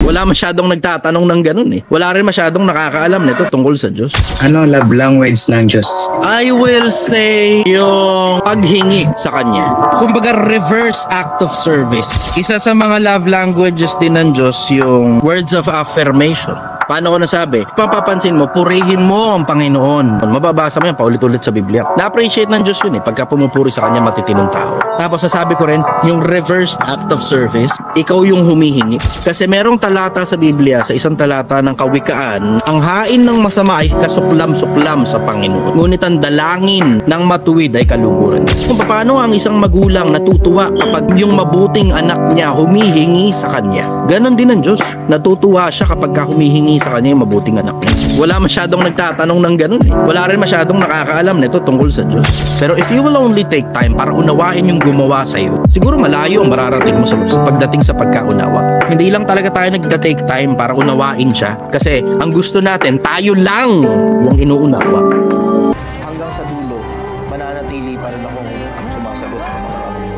Wala masyadong nagtatanong ng ganun eh. Wala rin masyadong nakakaalam nito tungkol sa Diyos. Ano love language ng Diyos? I will say yung paghingi sa Kanya. Kumbaga reverse act of service. Isa sa mga love languages din ng Diyos yung words of affirmation. Paano ko nasabi? Papapansin mo, purihin mo ang Panginoon. Mababasa mo yan paulit-ulit sa Biblia. Na-appreciate ng Diyos yun eh, pagka pumupuri sa Kanya matitinong tao. Tapos nasabi ko rin, yung reverse act of service, ikaw yung humihingi. Kasi merong talata sa Biblia, sa isang talata ng Kawikaan, ang hain ng masama ay kasuklam-suklam sa Panginoon. Ngunit ang dalangin ng matuwid ay kaluguran. Kung paano ang isang magulang natutuwa kapag yung mabuting anak niya humihingi sa Kanya. Ganon din ang Diyos. Natutuwa siya kapag humihingi sa Kanya yung mabuting anak niya. Wala masyadong nagtatanong ng ganon eh. Wala rin masyadong nakakaalam nito tungkol sa Diyos. Pero if you will only take time para unawain yung gumawa sa iyo, siguro malayo ang mararating mo sa pagdating sa pagkaunawa. Hindi lang talaga tayo nagda-take time para unawain siya kasi ang gusto natin, tayo lang yung inuunawa. Hanggang sa dulo, mananatili pa rin akong sumasagot ng mga tanong.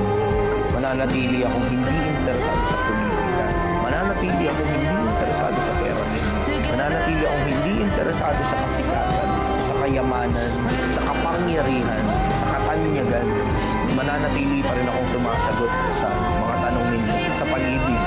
Mananatili akong hindi interesado sa politika. Mananatili akong hindi interesado sa pera. Mananatili akong hindi interesado sa kasikatan, sa kayamanan, sa kapangyarihan, sa katanyagan. Mananatili pa rin akong sumasagot sa mga tanong ninyo sa pag-ibig